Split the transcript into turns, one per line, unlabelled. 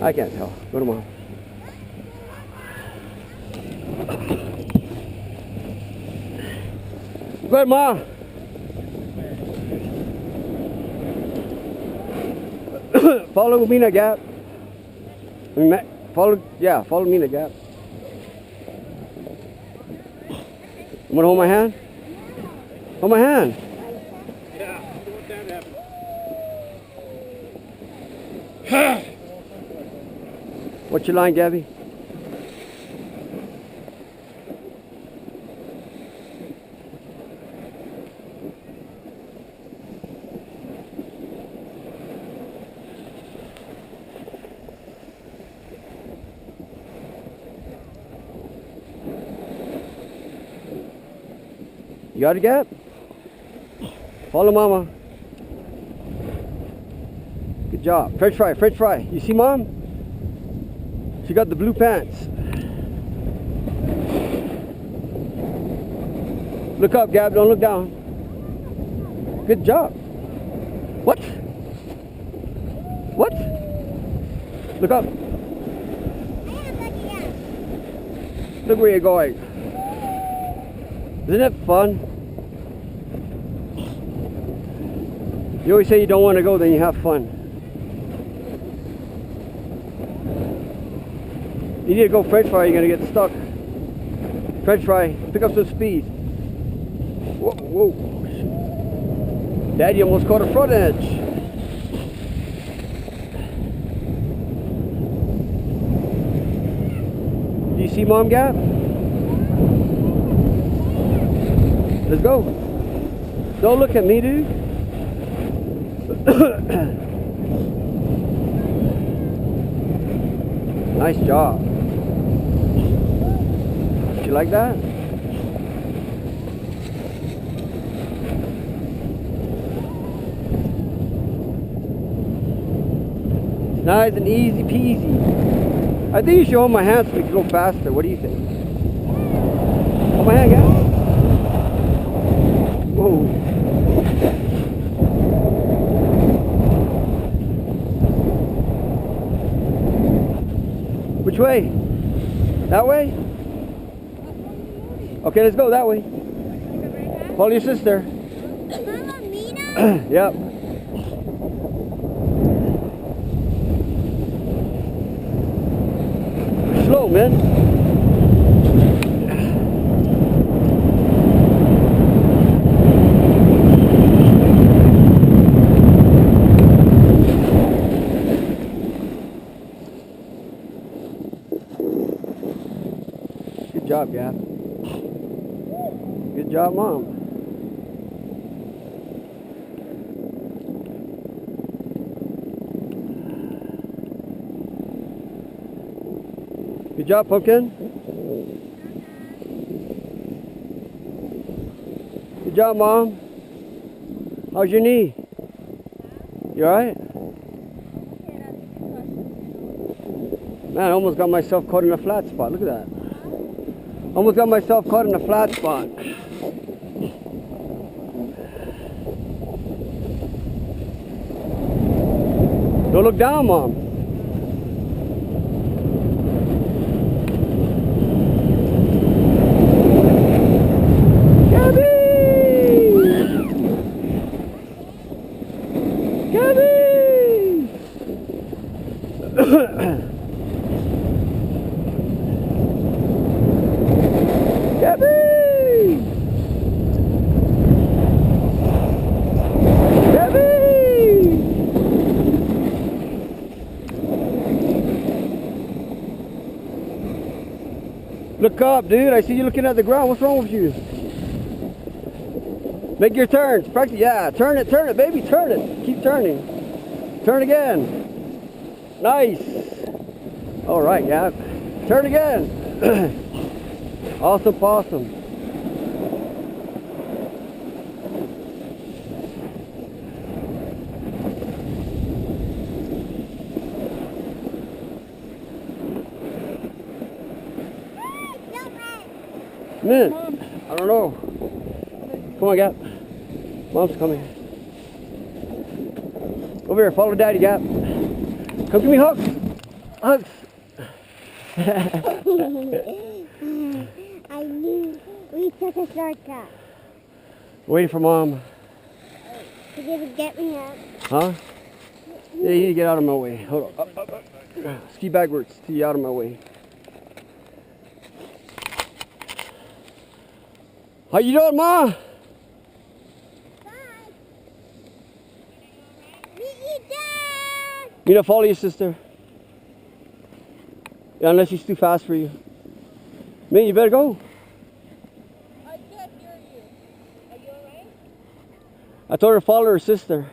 I can't tell. Go to mom. Go ahead, mom. Follow me in the gap. Follow me in the gap. You want to hold my hand? Hold my hand.
Yeah, I don't want that to happen.
What's your line, Gabby? You got a gap? Follow mama. Good job. French fry, French fry. You see mom? She got the blue pants. Look up, Gab. Don't look down. Good job. What? What? Look up. Look where you're going. Isn't it fun? You always say you don't want to go, then you have fun. You need to go French fry, you're going to get stuck. French fry, pick up some speed. Whoa, whoa. Daddy almost caught a front edge. Do you see mom, Gap? Let's go. Don't look at me, dude. Nice job. You like that? Nice and easy peasy. I think you should hold my hand so we can go faster. What do you think? Hold my hand, guys. Whoa. Which way? That way? Okay, let's go that way. Follow your sister.
Mama, Mina?
Yep. Slow, man. Good job, Gap. Good job, Mom. Good job, Pumpkin. Good job, Mom. How's your knee? You alright? Man, I almost got myself caught in a flat spot. Look at that. Almost got myself caught in a flat spot. Don't look down, Mom. Gabby! Gabby! Gabby! Gabby! Look up, dude. I see you looking at the ground. What's wrong with you? Make your turns. Practice. Yeah, turn it, baby. Turn it. Keep turning. Turn again. Nice. All right, yeah. Turn again. Awesome, possum. Man, I don't know. Come on, Gap. Mom's coming. Over here, follow Daddy, Gap. Come give me a hug. Hugs.
I knew we took a shortcut.
Waiting for Mom.
She didn't get me up.
Huh? Yeah, you need to get out of my way. Hold on. Up. Ski backwards to get out of my way. How you doing, Ma?
Bye. Meet you, Dad.
You know, follow your sister. Yeah, unless she's too fast for you. Man, you better go.
I can't hear you. Are you alright?
I told her to follow her sister.